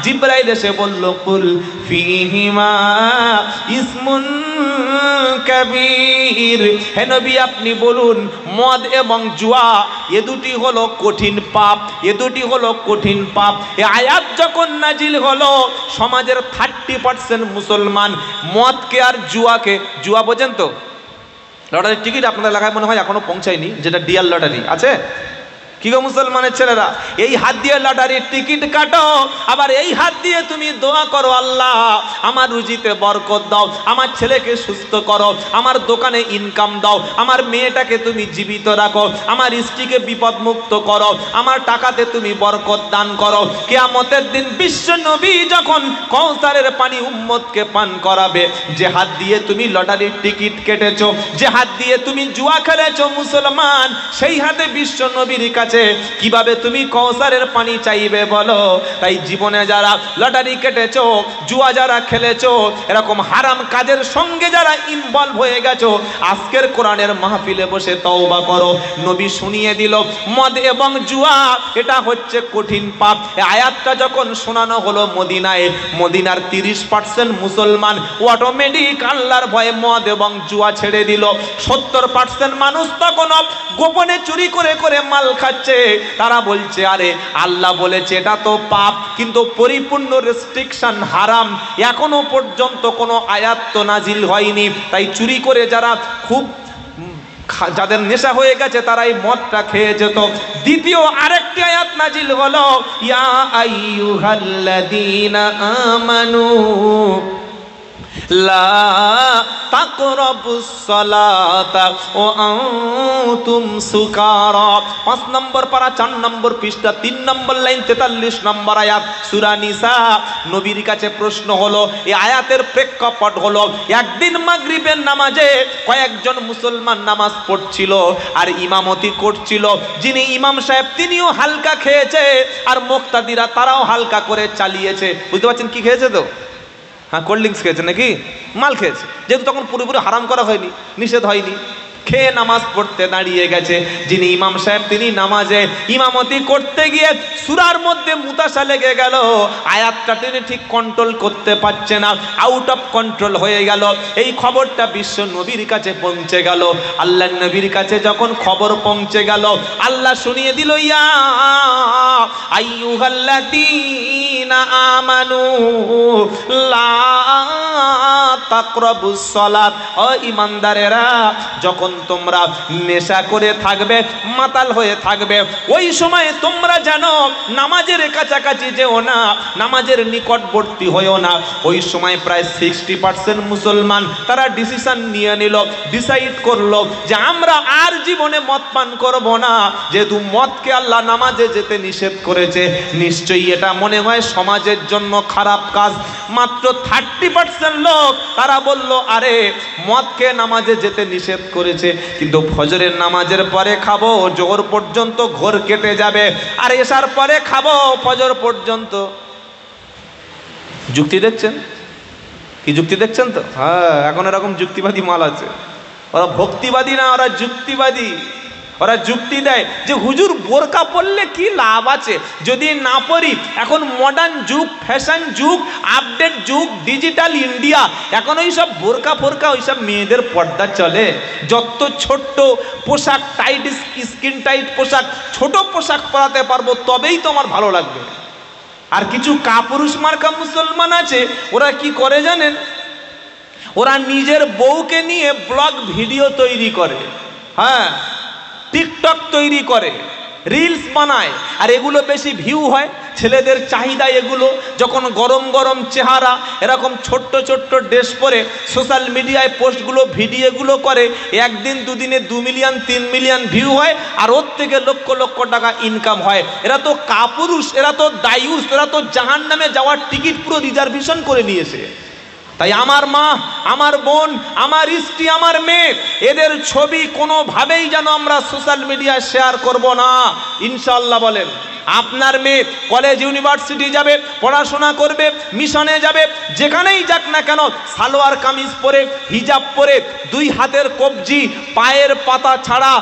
জিবরাইল এসে বলল, কুল ফিহিমা ইসমুন কাবীর, হে নবী আপনি বলুন মদ এবং জুয়া এ দুটি হলো কঠিন পাপ, এ দুটি হলো কঠিন পাপ। এই আয়াত যখন নাজিল হলো, সমাজের 30% মুসলমান মদকে আর জুয়াকে, জুয়া বোঝেন তো, লটারির টিকিট আপনাদের এলাকায় মনে হয় এখনো পৌঁছায়নি, যেটা ডিয়ার লটারি আছে, কি গো মুসলমানের ছেলেরা, এই হাত দিয়ে লটারির টিকিট কাটো, আবার এই হাত দিয়ে তুমি দোয়া করো, আল্লাহ আমার রুজিতে বরকত দাও, আমার ছেলেকে সুস্থ করো, আমার দোকানে ইনকাম দাও, আমার মেয়েটাকে তুমি জীবিত রাখো, আমার স্ত্রীকে বিপদ মুক্ত করো, আমার টাকাতে তুমি বরকত দান করো। কিয়ামতের দিন বিশ্ব নবী যখন কৌসারের পানি উম্মতকে পান করাবে, যে হাত দিয়ে তুমি লটারির টিকিট কেটেছো, যে হাত দিয়ে তুমি জুয়া খেলেছো মুসলমান, সেই হাতে বিশ্ব নবীর কাছে কিভাবে তুমি কৌসারের পানি চাইবে বলো? তাই জীবনে যারা লটারি কেটেছো, জুয়া যারা খেলেছো, এরকম হারাম কাজের সঙ্গে যারা ইনভলভ হয়ে গেছো, আজকের কোরআনের মাহফিলে বসে তওবা করো। নবী শুনিয়ে দিল মদ এবং জুয়া এটা হচ্ছে কঠিন পাপ। এই আয়াতটা যখন শোনানো হলো মদিনায়, মদিনার 30% মুসলমান অটোমেটিক আল্লাহর ভয়ে মদ এবং জুয়া ছেড়ে দিল। 70% মানুষ তখন গোপনে চুরি করে করে মাল খাচ্ছে। তারা বলছে আরে আল্লাহ বলেছে এটা তো পাপ, কিন্তু পরিপূর্ণ রেস্ট্রিকশন হারাম, এখনো পর্যন্ত কোনো আয়াত তো নাজিল হয়নি। তাই চুরি করে যারা খুব যাদের নেশা হয়ে গেছে তারা এই মদটা খেয়ে যেত। দ্বিতীয় আরেকটি আয়াত নাজিল হলো, ইয়া আইয়ুহাল্লাযীনা আমানু লা তাকরাবুস সালাতা ওয়া আনতুম সুকারা। 5 নম্বর পারা 4 নম্বর পৃষ্ঠা 3 নম্বর লাইন 43 নম্বর আয়াত সূরা নিসা। নবীর কাছে প্রশ্ন হলো, এই আয়াতের প্রেক্ষাপট হলো, একদিন মাগরিবের নামাজে কয়েকজন মুসলমান নামাজ পড়ছিল আর ইমামতি করছিল। যিনি ইমাম সাহেব তিনিও হালকা খেয়েছে আর মুক্তাদিরা তারাও হালকা করে চালিয়েছে। বুঝতে পারছেন কি খেয়েছে তো? হ্যাঁ, কোল্ড ড্রিঙ্কস খেয়েছে নাকি মাল খেয়েছে, যেহেতু তখন পুরোপুরি হারাম করা হয়নি, নিষেধ হয়নি, খেয়ে নামাজ পড়তে দাঁড়িয়ে গেছে। যিনি ইমাম সাহেব তিনি নামাজে ইমামতি করতে গিয়ে সূরার মধ্যে মুতাশা লেগে গেল, আয়াতটা তিনি ঠিক কন্ট্রোল করতে পারছে না, আউট অফ কন্ট্রোল হয়ে গেল। এই খবরটা বিশ্ব নবীর কাছে পৌঁছে গেল। আল্লাহ নবীর কাছে যখন খবর পৌঁছে গেল, আল্লাহ শুনিয়ে দিল, ইয়া আইয়ুহাল্লাযীনা আমানু লা তাকরাবুস সালাত, ও ঈমানদারেরা যখন তোমরা নেশা করে থাকবে, মাতাল হয়ে থাকবে, ওই সময় তোমরা জানো নামাজের কাছাকাছি যেও না, নামাজের নিকটবর্তী হয়েও না। ওই সময় প্রায় 60% মুসলমান তারা ডিসিশন নিয়ে নিল, ডিসাইড করলো যে আমরা আর জীবনে মদ পান করব না, যেহেতু মদকে আল্লাহ নামাজে যেতে নিষেধ করেছে, নিশ্চয়ই এটা মনে হয় সমাজের জন্য খারাপ কাজ। মাত্র 30% লোক তারা বলল আরে মদকে নামাজে যেতে নিষেধ করেছে, কিন্তু ফজরের নামাজের পরে খাবো, জোহর পর্যন্ত ঘোর কেটে যাবে, আর এশার পরে খাবো ফজর পর্যন্ত। যুক্তি দেখছেন? কি যুক্তি দেখছেন? তো হ্যাঁ, এখন এরকম যুক্তিবাদী মাল আছে। ওরা ভক্তিবাদী না, ওরা যুক্তিবাদী। ওরা যুক্তি দেয় যে হুজুর বোরকা পরলে কি লাভ আছে যদি না পরি, এখন মডার্ন যুগ, ফ্যাশন যুগ, আপডেট যুগ, ডিজিটাল ইন্ডিয়া, এখন ওই সব বোরকা ফোরকা ওই সব মেয়েদের পর্দা চলে। যত ছোট্ট পোশাক, টাইট স্কিন টাইট পোশাক, ছোট পোশাক পরাতে পারবো তবেই তো আমার ভালো লাগবে। আর কিছু কাপুরুষ মার্কা মুসলমান আছে, ওরা কি করে জানেন? ওরা নিজের বউকে নিয়ে ব্লগ ভিডিও তৈরি করে, হ্যাঁ টিকটক তৈরি করে, রিলস বানায়, আর এগুলো বেশি ভিউ হয়। ছেলেদের চাহিদা এগুলো। যখন গরম গরম চেহারা এরকম ছোট্ট ছোট্ট ড্রেস পরে সোশ্যাল মিডিয়ায় পোস্টগুলো ভিডিওগুলো করে, একদিন দুদিনে 2 মিলিয়ন 3 মিলিয়ন ভিউ হয়, আর ওর থেকে লক্ষ লক্ষ টাকা ইনকাম হয়। এরা তো কাপুরুষ, এরা তো দায়ুস, এরা তো জাহান্নামে যাওয়ার টিকিট পুরো রিজার্ভেশন করে নিয়েছে। তাই আমার মা, আমার বোন, আমার স্ত্রী, আমার মেয়ে, এদের ছবি কোনোভাবেই যেন আমরা সোশ্যাল মিডিয়ায় শেয়ার করব না, ইনশাআল্লাহ। বলেন আপনার মেয়ে কলেজ ইউনিভার্সিটি যাবে, পড়াশোনা করবে, মিশনে যাবে, যেখানেই যাক না কেন, সালোয়ার কামিজ পরে, হিজাব পরে, 2 হাতের কবজি, পায়ের পাতা ছাড়া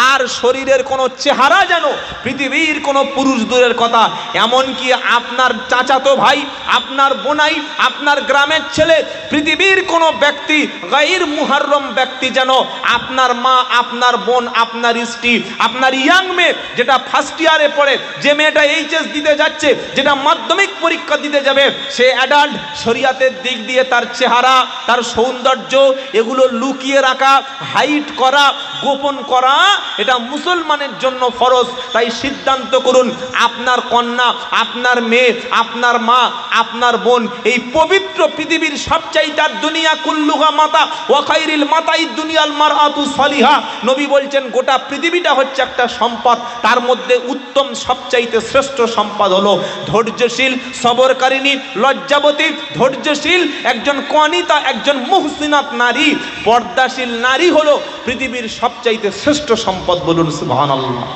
আর শরীরের কোনো চেহারা যেন পৃথিবীর কোনো পুরুষ দূরের কথা, এমনকি আপনার চাচাতো ভাই, আপনার বোনাই, আপনার গ্রামের ছেলে, পৃথিবীর কোনো ব্যক্তি, গায়র মুহাররম ব্যক্তি যেন আপনার মা, আপনার বোন, আপনার স্ত্রী, আপনার ইয়াং মেয়ে যেটা ফার্স্ট ইয়ারে পড়ে, যে মেয়েটা এইচএস দিতে যাচ্ছে, যেটা মাধ্যমিক পরীক্ষা দিতে যাবে, সে অ্যাডাল্ট, শরিয়াতের দিক দিয়ে তার চেহারা, তার সৌন্দর্য এগুলো লুকিয়ে রাখা, হাইড করা, গোপন করা, এটা মুসলমানের জন্য ফরজ। তাই সিদ্ধান্ত করুন, আপনার কন্যা, আপনার মেয়ে, আপনার মা, আপনার বোন, এই পবিত্র পৃথিবীর সবচাইতে দুনিয়া কুল্লুহা মাতা ওয়া খায়রিল মাতাই দুনিয়াল মারআতু সালিহা। নবী বলছেন গোটা পৃথিবীটা হচ্ছে একটা সম্পদ, তার মধ্যে উত্তম সবচাইতে শ্রেষ্ঠ সম্পদ হলো ধৈর্যশীল, সবরকারিণী, লজ্জাবতী, ধৈর্যশীল একজন কনিতা, একজন মুহসিনাত নারী, পর্দাশীল নারী হলো পৃথিবীর সবচাইতে শ্রেষ্ঠ সম্পদ। বলুন সুবহানাল্লাহ।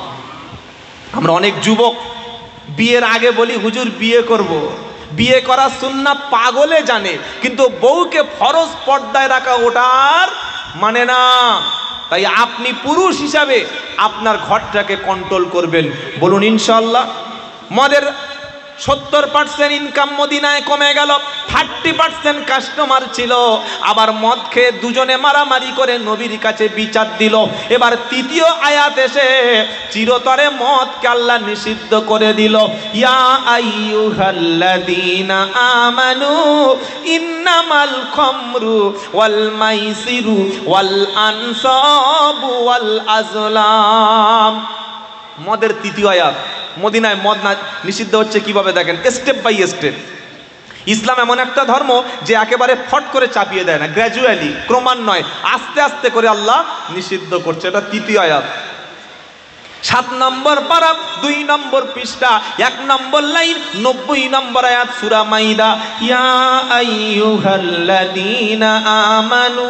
আমরা অনেক যুবক বিয়ের আগে বলি হুজুর বিয়ে করব, বিয়ে করা সুন্নাত পাগলে জানে, কিন্তু বউকে ফরজ পর্দায় রাখা ওটার মানে না। তাই আপনি পুরুষ হিসাবে আপনার ঘরটাকে কন্ট্রোল করবেন। বলুন ইনশাআল্লাহ। মদের 70% ইনকাম মদিনায় কমে গেল, 30% কাস্টমার ছিল। আবার মদ খেয়ে দুজনে মারামারি করে নবীর কাছে বিচার দিল। এবার তৃতীয় আয়াত এসে চিরতরে মদকে আল্লাহ নিষিদ্ধ করে দিল। ইয়া আইয়ুহাল্লাযীনা আমানু ইন্নামাল খামরু ওয়াল মাইসিরু ওয়াল আনসাবু ওয়াল আজলাম। মদের তৃতীয় আয়াত। মদিনায় মদ না নিষিদ্ধ হচ্ছে কিভাবে দেখেন, স্টেপ বাই স্টেপ। ইসলাম এমন একটা ধর্ম যে একেবারে ফট করে চাপিয়ে দেয় না, গ্র্যাজুয়ালি, ক্রমান্বয়ে, আস্তে আস্তে করে আল্লাহ নিষিদ্ধ করছে। এটা তৃতীয় আয়াত, 7 নম্বর পারা, 2 নম্বর পৃষ্ঠা, 1 নম্বর লাইন, 90 নম্বর আয়াত সূরা মাইদা। ইয়া আইয়ুহাল্লাযীনা আমানু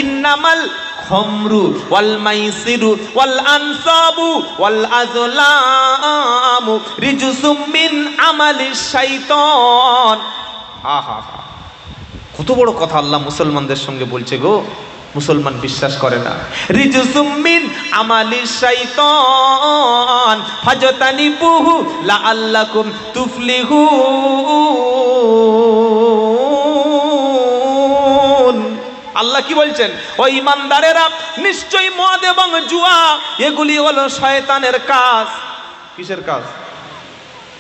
ইন্নামাল খামরু ওয়াল মাইসিরু ওয়াল আনসাবু ওয়াল আজলামু রিজসুম মিন আমালিশ শাইতান। আহা, কত বড় কথা আল্লাহ মুসলমানদের সঙ্গে বলছে গো। মুসলমান বিশ্বাস করে না। রিজসুম মিন আমালিশ শাইতান ফাজতানিবুহু লাআল্লাকুম তুফলিহুন। আল্লাহ কি বলছেন? ও ইমানদারেরা, নিশ্চয়ই মদ এবং জুয়া এগুলি হলো শয়তানের কাজ। কিসের কাজ?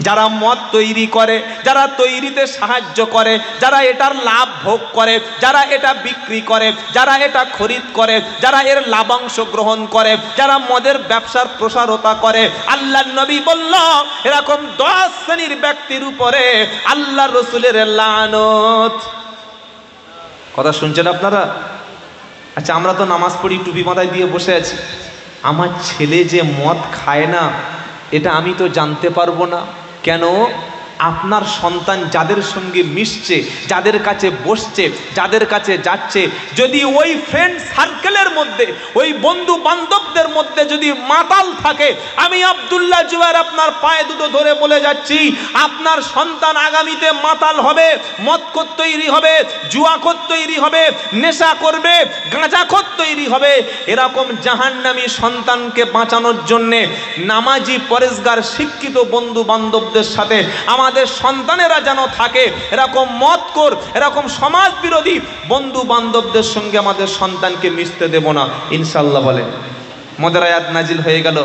যারা মদ তৈরি করে, যারা তৈরিতে সাহায্য করে, যারা এটার লাভ ভোগ করে, যারা এটা বিক্রি করে, যারা এটা খরিদ করে, যারা এর লাভাংশ গ্রহণ করে, যারা মদের ব্যবসার প্রসারতা করে, আল্লাহর নবী বলল এরকম 10 শ্রেণীর ব্যক্তির উপরে আল্লাহ রসুলের লানত। কথা শুনছেন আপনারা? আচ্ছা, আমরা তো নামাজ পড়ি, টুপি মাথায় দিয়ে বসে আছি, আমার ছেলে যে মদ খায় না এটা আমি তো জানতে পারবো না। কেন? আপনার সন্তান যাদের সঙ্গে মিশছে, যাদের কাছে বসছে, যাদের কাছে যাচ্ছে, যদি ওই ফ্রেন্ড সার্কেলের মধ্যে, ওই বন্ধু বান্ধবদের মধ্যে যদি মাতাল থাকে, আমি আব্দুল্লাহ জুবায়ের আপনার পায়ে দুটো ধরে বলে যাচ্ছি, আপনার সন্তান আগামীতে মাতাল হবে, মদখোর তৈরি হবে, জুয়াখোর তৈরি হবে, নেশা করবে, গাঁজাখোর তৈরি হবে। এরকম জাহান্নামী সন্তানকে বাঁচানোর জন্যে নামাজি, পরেশগার, শিক্ষিত বন্ধু বান্ধবদের সাথে আমাদের সন্তানেরা যেন থাকে। এরকম মদখোর, এরকম সমাজ বিরোধী বন্ধু বান্ধবদের সঙ্গে আমাদের সন্তানকে মিশতে দেব না ইনশাআল্লাহ। বলে মদের আয়াত নাজিল হয়ে গেল,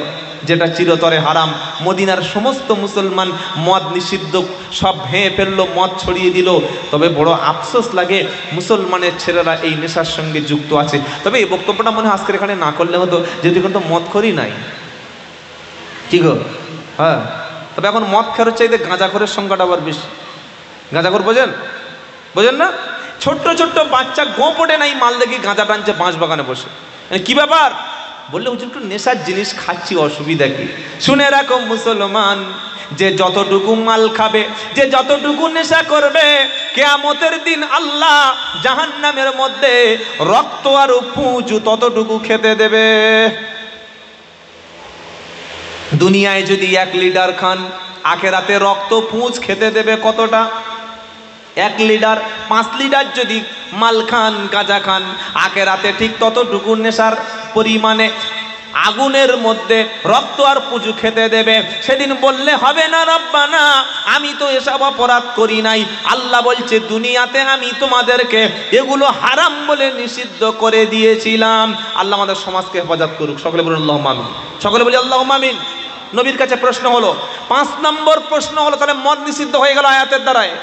যেটা চিরতরে হারাম। মদিনার সমস্ত মুসলমান মদ নিষিদ্ধ সব ভেঙে ফেললো, মদ ছড়িয়ে দিল। তবে বড় আফসোস লাগে মুসলমানের ছেলেরা এই নেশার সঙ্গে যুক্ত আছে। তবে এই বক্তব্যটা মনে হয় আজকের এখানে না করলে হতো, যেহেতু কিন্তু মদখোরই নাই। কি গো? হ্যাঁ, তবে এখন মদ খেরোর চাইতে গাঁজাখোরের সংখ্যাটা আবার বেশি। গাঁজাখোর বোঝেন? বোঝেন না? ছোট্ট ছোট্ট বাচ্চা গোপটে নাই মাল দেখি গাঁজা টানছে বাঁশ বাগানে বসে। কি ব্যাপার? বললে হুজুর একটু নেশার জিনিস খাচ্ছি, অসুবিধা কি? শুনে রাখো মুসলমান, যে যতটুকু মাল খাবে, যে যতটুকু নেশা করবে, কিয়ামতের দিন আল্লাহ জাহান্নামের মধ্যে রক্ত আর পুঁজ ততটুকু খেতে দেবে। দুনিয়ায় যদি 1 লিটার খান, আখেরাতে রক্ত পুঁজ খেতে দেবে কতটা? 1 লিটার। 5 লিটার যদি মাল খান, গাঁজা খান, আখেরাতে ঠিক ততটুকু নেশার পরিমাণে আগুনের মধ্যে রক্ত আর পুঁজু খেতে দেবে। সেদিন বললে হবে না রব্বানা, আমি তো এসব অপরাধ করি নাই। আল্লাহ বলছে দুনিয়াতে আমি তোমাদেরকে এগুলো হারাম বলে নিষিদ্ধ করে দিয়েছিলাম। আল্লাহ আমাদের সমাজকে হেফাজত করুক। সকলে বলুন আল্লাহুম্মা আমিন। সকলে বলি আল্লাহুম্মা আমিন। নবীর কাছে প্রশ্ন হলো, 5 নম্বর প্রশ্ন হলো, তাহলে মদ নিষিদ্ধ হয়ে গেল আয়াতের দ্বারায়।